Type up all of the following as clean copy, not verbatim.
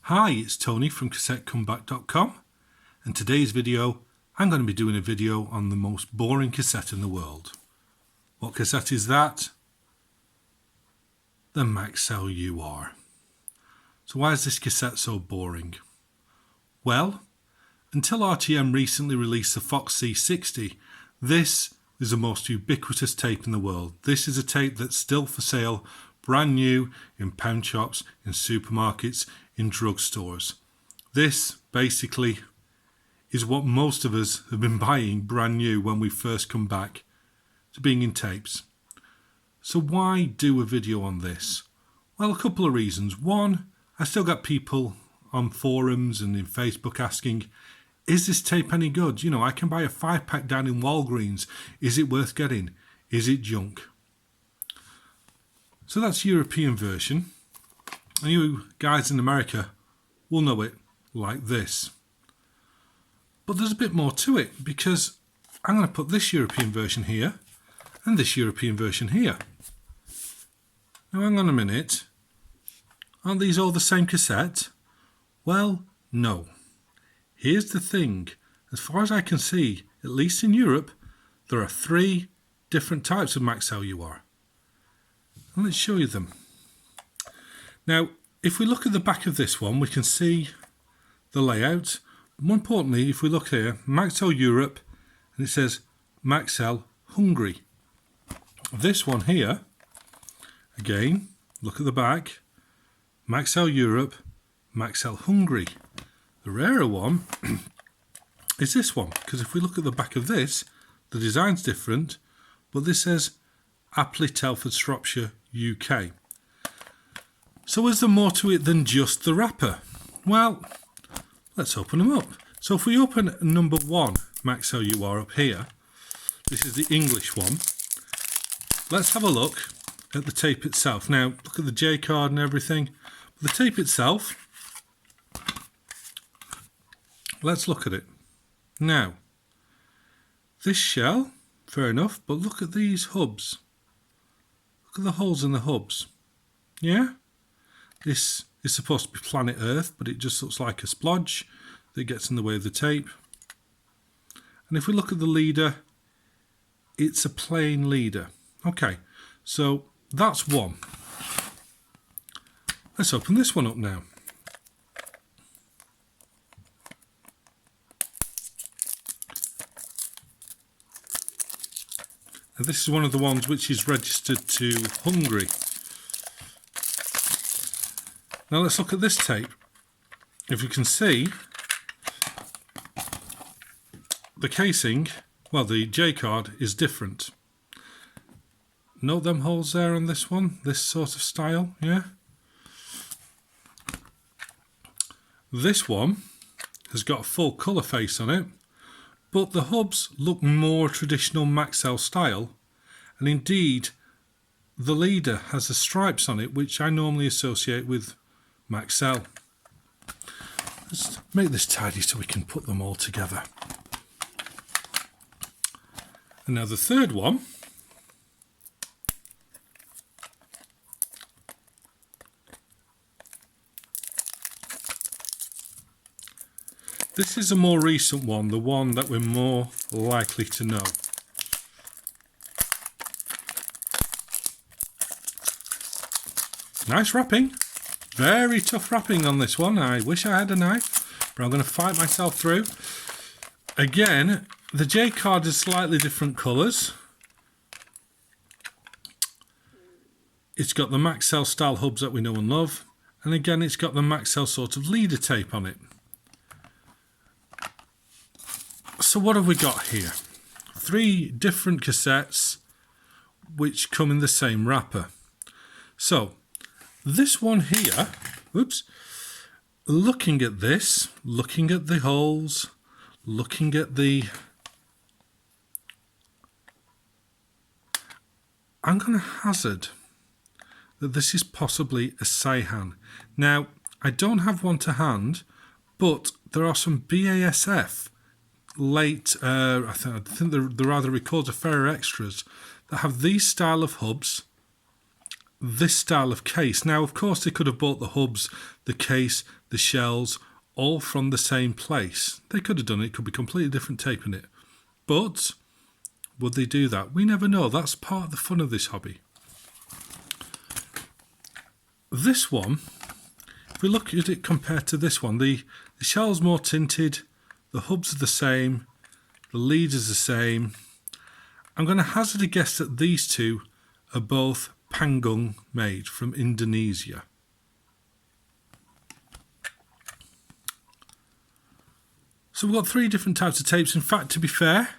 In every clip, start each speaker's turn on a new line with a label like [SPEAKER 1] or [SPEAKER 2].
[SPEAKER 1] Hi, it's Tony from CassetteComeback.com, and today's video I'm going to be doing a video on the most boring cassette in the world. What cassette is that? The Maxell UR. So why is this cassette so boring? Well, until RTM recently released the Fox C60, this is the most ubiquitous tape in the world. This is a tape that's still for sale, brand new, in pound shops, in supermarkets, in drugstores. This basically is what most of us have been buying brand new when we first come back to being in tapes. So why do a video on this? Well, a couple of reasons. One, I still got people on forums and in Facebook asking, is this tape any good? You know, I can buy a 5-pack down in Walgreens. Is it worth getting? Is it junk? So that's European version. And you guys in America will know it like this. But there's a bit more to it, because I'm going to put this European version here and this European version here. Now hang on a minute. Aren't these all the same cassette? Well, no. Here's the thing. As far as I can see, at least in Europe, there are 3 different types of Maxell UR. And let's show you them. Now, if we look at the back of this one, we can see the layout. More importantly, if we look here, Maxell Europe, and it says Maxell Hungary. This one here, again, look at the back, Maxell Europe, Maxell Hungary. The rarer one is this one, because if we look at the back of this, the design's different, but this says Appley Telford, Shropshire, UK. So is there more to it than just the wrapper? Well, let's open them up. So if we open number 1 Maxell UR up here, this is the English one. Let's have a look at the tape itself. Now, look at the J card and everything. The tape itself, let's look at it. Now, this shell, fair enough, but look at these hubs. Look at the holes in the hubs. Yeah? This is supposed to be planet Earth, but it just looks like a splodge that gets in the way of the tape. And if we look at the leader, it's a plain leader. Okay, so that's one. Let's open this one up now. Now this is one of the ones which is registered to Hungary. Now let's look at this tape. If you can see, the casing, well, the J card is different. Note them holes there on this one, this sort of style, yeah? This one has got a full colour face on it, but the hubs look more traditional Maxell style, and indeed the leader has the stripes on it, which I normally associate with Maxell. Let's make this tidy so we can put them all together. And now the third one, this is a more recent one, the one that we're more likely to know. Nice wrapping. Very tough wrapping on this one. I wish I had a knife, but I'm going to fight myself through. Again, the J card is slightly different colours. It's got the Maxell style hubs that we know and love. And again, it's got the Maxell sort of leader tape on it. So what have we got here? 3 different cassettes which come in the same wrapper. So this one here, whoops, looking at this, looking at the holes, looking at the... I'm going to hazard that this is possibly a Seihan. Now, I don't have one to hand, but there are some BASF late, I think they're either Recorder Ferrer Extras that have these style of hubs this style of case. Now, of course, they could have bought the hubs, the case, the shells, all from the same place. They could have done it. It could be completely different tape in it. But would they do that? We never know. That's part of the fun of this hobby. This one, if we look at it compared to this one, the shell's more tinted, the hubs are the same, the lead is the same. I'm going to hazard a guess that these two are both panggung made from Indonesia. So we've got 3 different types of tapes. In fact, to be fair,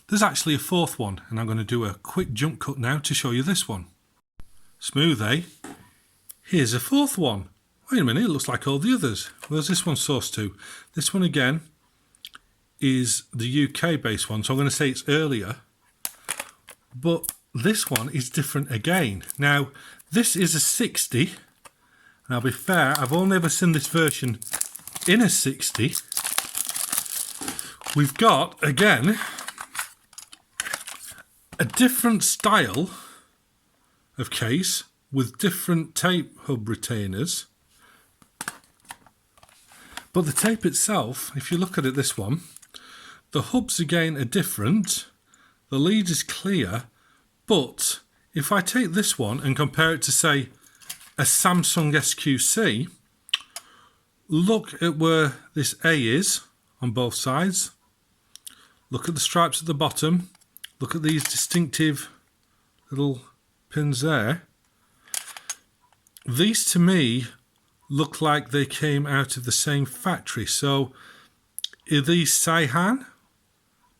[SPEAKER 1] there's actually a 4th one, and I'm going to do a quick jump cut now to show you this one. Smooth, eh? Here's a 4th one. Wait a minute, it looks like all the others. Where's this one sourced to? This one again is the UK based one, so I'm going to say it's earlier. But this one is different again. Now, this is a 60. And I'll be fair, I've only ever seen this version in a 60. We've got, again, a different style of case with different tape hub retainers. But the tape itself, if you look at it, this one, the hubs again are different. The lead is clear. But if I take this one and compare it to, say, a Samsung SQC, look at where this A is on both sides. Look at the stripes at the bottom. Look at these distinctive little pins there. These to me look like they came out of the same factory. So are these Saihan?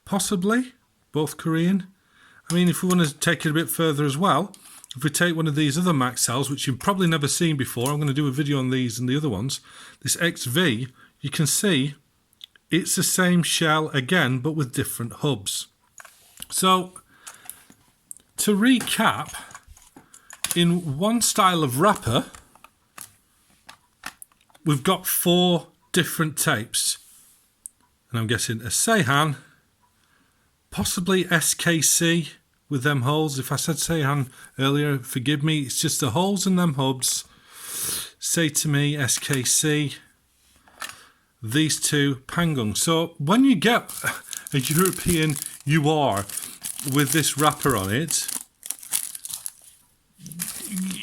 [SPEAKER 1] Possibly. Both Korean. I mean, if we want to take it a bit further as well, if we take one of these other Maxells, which you've probably never seen before, I'm going to do a video on these and the other ones, this XV, you can see it's the same shell again, but with different hubs. So, to recap, in one style of wrapper, we've got 4 different tapes. And I'm guessing a Seihan, possibly SKC with them holes. If I said Seihan earlier, forgive me, it's just the holes in them hubs. Say to me SKC, these 2 panggung. So when you get a European UR with this wrapper on it,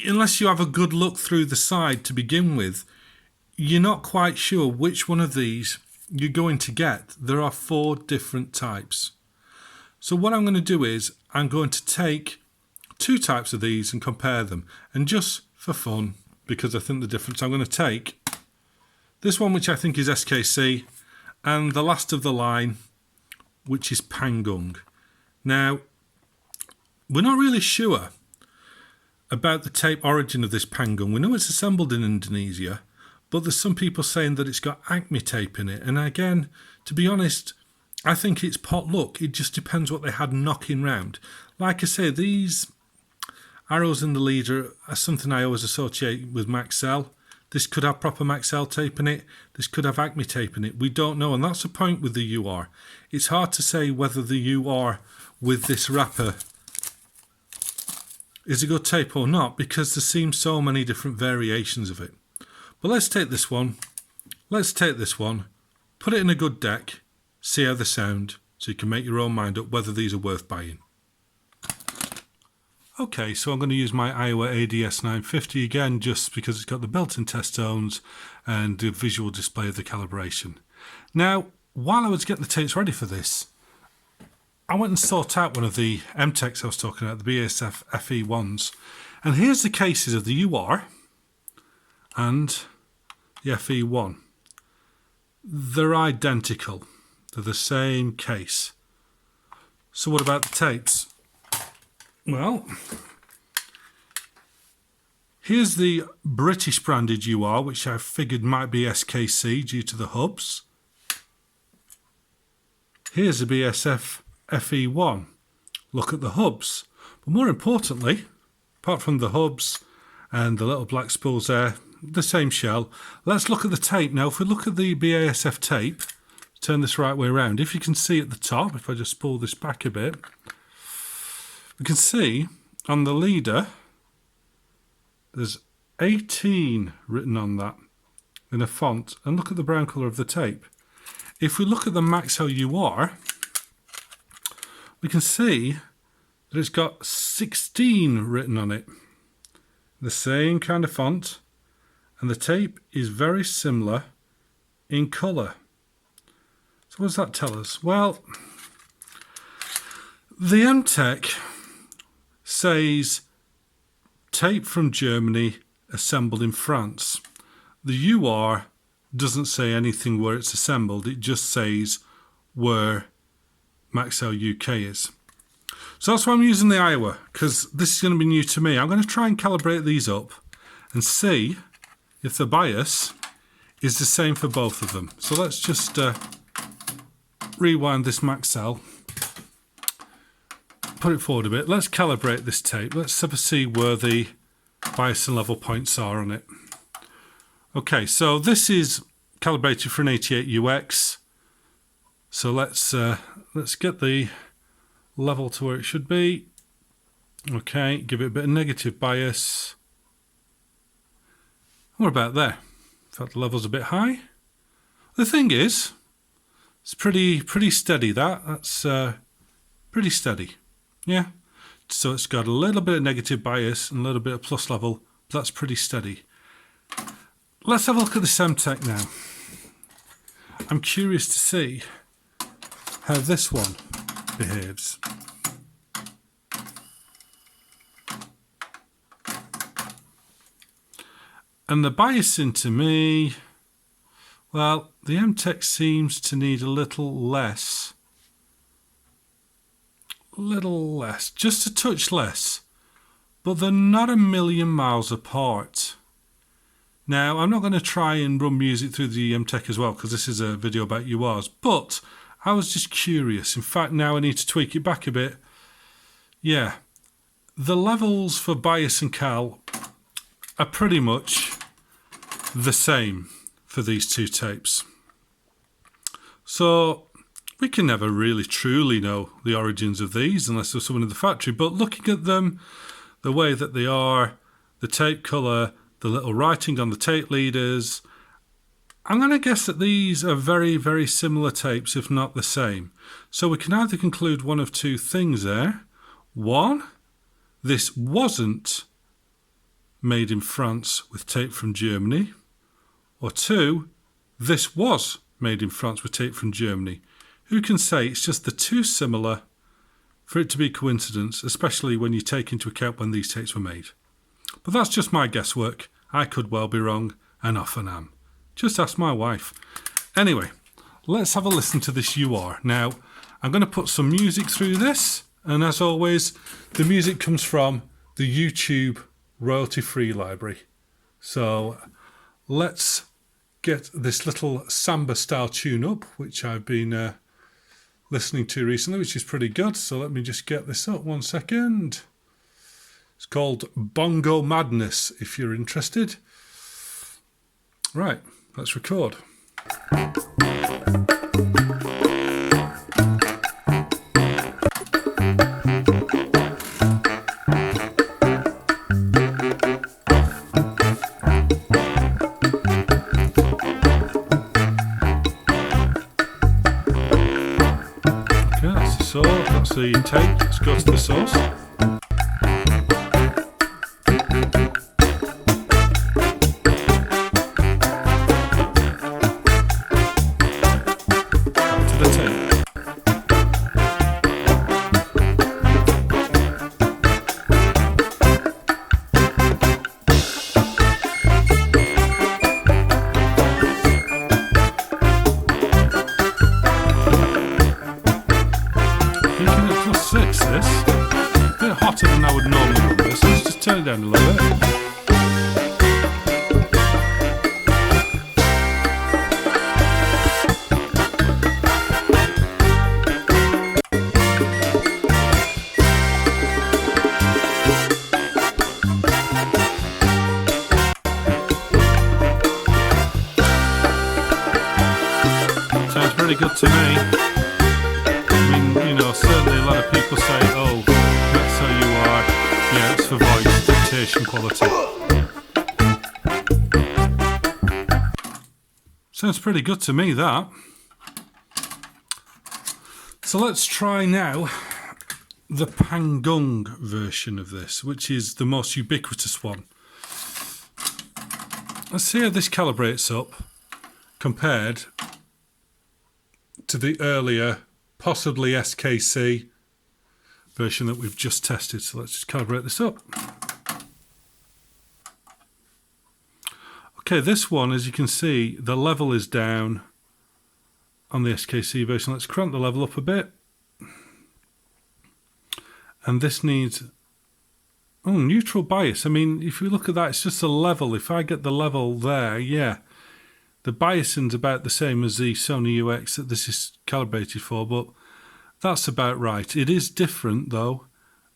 [SPEAKER 1] unless you have a good look through the side to begin with, you're not quite sure which one of these you're going to get. There are 4 different types. So what I'm going to do is I'm going to take 2 types of these and compare them. And just for fun, because I think the difference, I'm going to take this one, which I think is SKC, and the last of the line, which is panggung. Now, we're not really sure about the tape origin of this panggung. We know it's assembled in Indonesia, but there's some people saying that it's got Acme tape in it. And again, to be honest, I think it's pot luck. It just depends what they had knocking round. Like I say, these arrows in the leader are something I always associate with Maxell. This could have proper Maxell tape in it. This could have Acme tape in it. We don't know, and that's the point with the UR. It's hard to say whether the UR with this wrapper is a good tape or not, because there seems so many different variations of it. But let's take this one. Let's take this one, put it in a good deck, see how they sound, so you can make your own mind up whether these are worth buying. Okay, so I'm going to use my Aiwa ADS 950 again, just because it's got the built-in test zones and the visual display of the calibration. Now, while I was getting the tapes ready for this, I went and sought out one of the MTECs I was talking about, the BASF FE1s. And here's the cases of the UR and the FE1. They're identical. They're the same case. So what about the tapes? Well, here's the British branded UR, which I figured might be SKC due to the hubs. Here's the BASF FE1. Look at the hubs. But more importantly, apart from the hubs and the little black spools there, the same shell. Let's look at the tape now. If we look at the BASF tape, turn this right way around. If you can see at the top, if I just pull this back a bit, we can see on the leader There's 18 written on that in a font, and look at the brown colour of the tape. If we look at the Maxell UR, we can see that it's got 16 written on it. The same kind of font, and the tape is very similar in colour. So what does that tell us? Well, the MTech says tape from Germany assembled in France. The UR doesn't say anything where it's assembled, it just says where Maxell UK is. So that's why I'm using the Aiwa, because this is going to be new to me. I'm going to try and calibrate these up and see if the bias is the same for both of them. So let's just rewind this Maxell, put it forward a bit. Let's calibrate this tape. Let's have a see where the bias and level points are on it. Okay, so this is calibrated for an 88 UX. So let's get the level to where it should be. Okay, give it a bit of negative bias. We're about there. In fact, the level's a bit high. The thing is, it's pretty steady. That's pretty steady. Yeah. So it's got a little bit of negative bias and a little bit of plus level, but that's pretty steady. Let's have a look at the MTech now. I'm curious to see how this one behaves. And the biasing to me, well, the MTech seems to need a little less, just a touch less, but they're not a million miles apart. Now, I'm not going to try and run music through the MTech as well, because this is a video about URs, but I was just curious. In fact, now I need to tweak it back a bit. Yeah, the levels for bias and cal are pretty much the same for these two tapes. So we can never really truly know the origins of these unless there's someone in the factory, but looking at them, the way that they are, the tape colour, the little writing on the tape leaders, I'm going to guess that these are very, very similar tapes, if not the same. So we can either conclude one of two things there. One, this wasn't made in France with tape from Germany. Or two, this was made in France with tape from Germany. Who can say? It's just the two similar for it to be coincidence, especially when you take into account when these tapes were made. But that's just my guesswork. I could well be wrong, and often am. Just ask my wife. Anyway, let's have a listen to this UR. Now, I'm going to put some music through this, and as always, the music comes from the YouTube royalty-free library. So let's get this little samba-style tune up, which I've been listening to recently, which is pretty good. So let me just get this up 1 second. It's called Bongo Madness, if you're interested. Right, let's record. Okay, that's the source, that's the tape. Let's go to the source. Than I would normally run this. Let's just turn it down a little bit. Sounds pretty good to me. I mean, you know, certainly a lot of people say, oh, Maxell UR, yeah, it's for voice dictation quality. Sounds pretty good to me, that. So let's try now the Panggung version of this, which is the most ubiquitous one. Let's see how this calibrates up compared to the earlier, possibly SKC version that we've just tested. So let's just calibrate this up. Okay, this one, as you can see, the level is down on the SKC version. Let's crank the level up a bit. And this needs neutral bias. I mean, if you look at that, it's just a level. If I get the level there, yeah, the biasing's about the same as the Sony UX that this is calibrated for, but that's about right. It is different, though,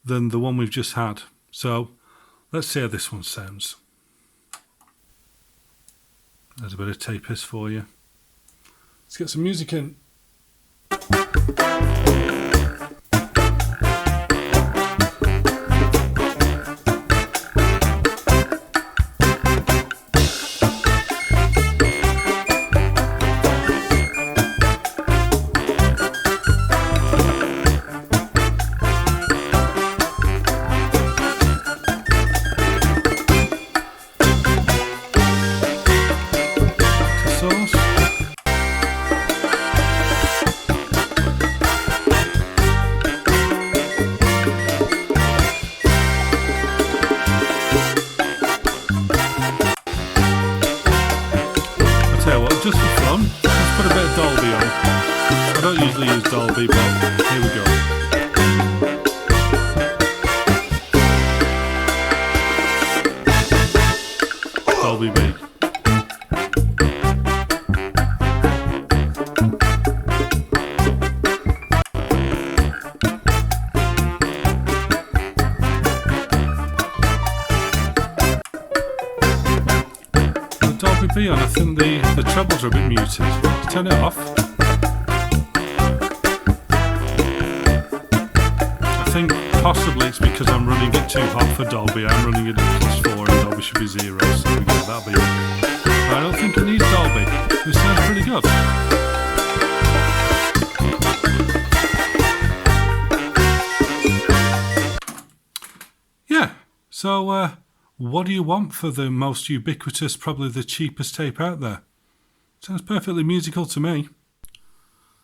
[SPEAKER 1] than the one we've just had. So let's see how this one sounds. There's a bit of tape hiss for you. Let's get some music in. Just for fun, let's put a bit of Dolby on. I don't usually use Dolby, but here we go. Dolby B. Dolby B on, I think the trebles are a bit muted. Let's turn it off. I think possibly it's because I'm running it too hot for Dolby. I'm running it at +4 and Dolby should be 0, so we go, that'll be it. I don't think it needs Dolby. This sounds pretty good. Yeah, so what do you want for the most ubiquitous, probably the cheapest tape out there? Sounds perfectly musical to me.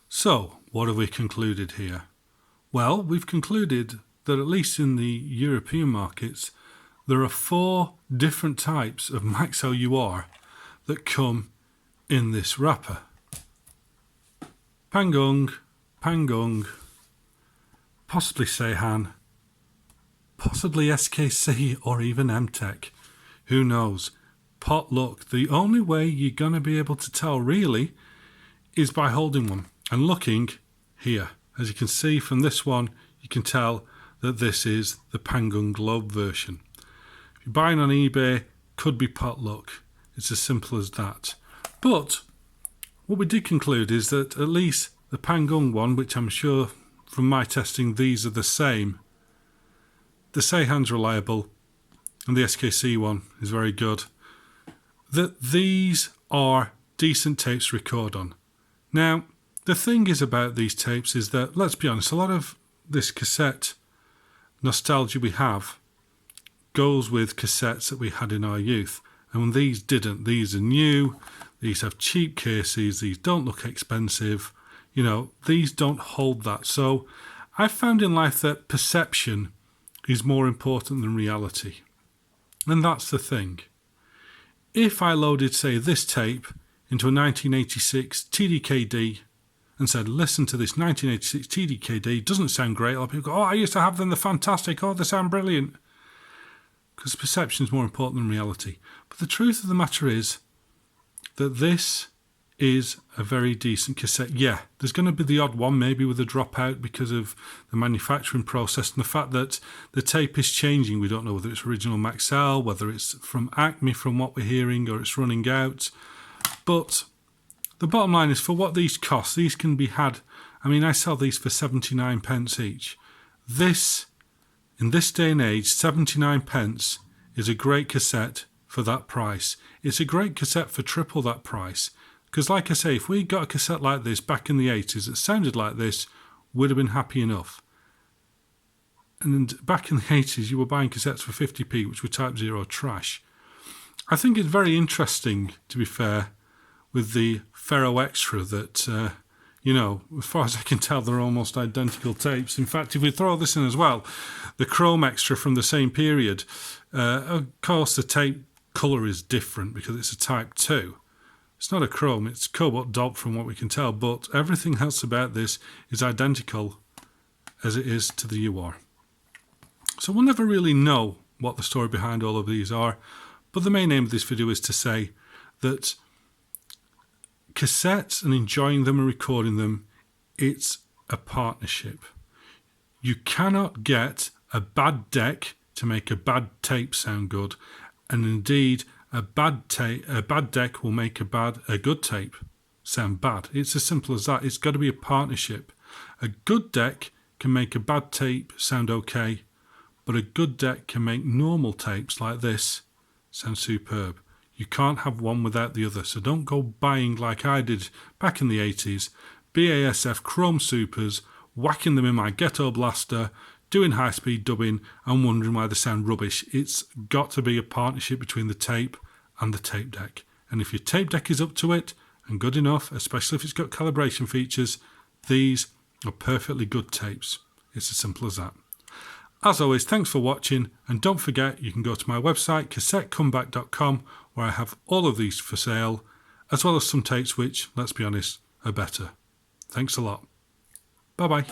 [SPEAKER 1] So, what have we concluded here? Well, we've concluded that at least in the European markets, there are 4 different types of Maxell UR that come in this wrapper. Panggung, possibly Seihan, possibly SKC or even MTech. Who knows? Pot luck. The only way you're going to be able to tell really is by holding one and looking here. As you can see from this one, you can tell that this is the Panggung Globe version. If you're buying on eBay, could be pot luck. It's as simple as that. But what we did conclude is that at least the Panggung one, which I'm sure from my testing these are the same, the Seihan's reliable and the SKC one is very good, that these are decent tapes to record on. Now, the thing is about these tapes is that, let's be honest, a lot of this cassette nostalgia we have goes with cassettes that we had in our youth. And when these didn't, these are new, these have cheap cases, these don't look expensive, you know, these don't hold that. So I've found in life that perception is more important than reality. And that's the thing. If I loaded, say, this tape into a 1986 TDKD and said, listen to this 1986 TDKD, doesn't sound great. A lot of people go, oh, I used to have them, they're fantastic, oh, they sound brilliant. Because perception is more important than reality. But the truth of the matter is that this is a very decent cassette. Yeah, there's going to be the odd one, maybe with a dropout because of the manufacturing process and the fact that the tape is changing. We don't know whether it's original Maxell, whether it's from Acme from what we're hearing, or it's running out. But the bottom line is, for what these cost, these can be had. I mean, I sell these for 79 pence each. This, in this day and age, 79 pence is a great cassette for that price. It's a great cassette for triple that price. Because like I say, if we got a cassette like this back in the 80s that sounded like this, we'd have been happy enough. And back in the 80s, you were buying cassettes for 50p, which were Type 0 trash. I think it's very interesting, to be fair, with the Ferro Extra that, as far as I can tell, they're almost identical tapes. In fact, if we throw this in as well, the Chrome Extra from the same period, of course the tape colour is different because it's a Type 2. It's not a Chrome, it's cobalt dop from what we can tell, but everything else about this is identical as it is to the UR. So we'll never really know what the story behind all of these are, but the main aim of this video is to say that cassettes and enjoying them and recording them, it's a partnership. You cannot get a bad deck to make a bad tape sound good, and indeed a bad deck will make a good tape sound bad. It's as simple as that. It's got to be a partnership. A good deck can make a bad tape sound okay, but a good deck can make normal tapes like this sound superb. You can't have one without the other, so don't go buying like I did back in the 80s, BASF Chrome Supers, whacking them in my ghetto blaster, doing high-speed dubbing and wondering why they sound rubbish. It's got to be a partnership between the tape and the tape deck. And if your tape deck is up to it and good enough, especially if it's got calibration features, these are perfectly good tapes. It's as simple as that. As always, thanks for watching, and don't forget you can go to my website cassettecomeback.com where I have all of these for sale, as well as some tapes which, let's be honest, are better. Thanks a lot. Bye bye.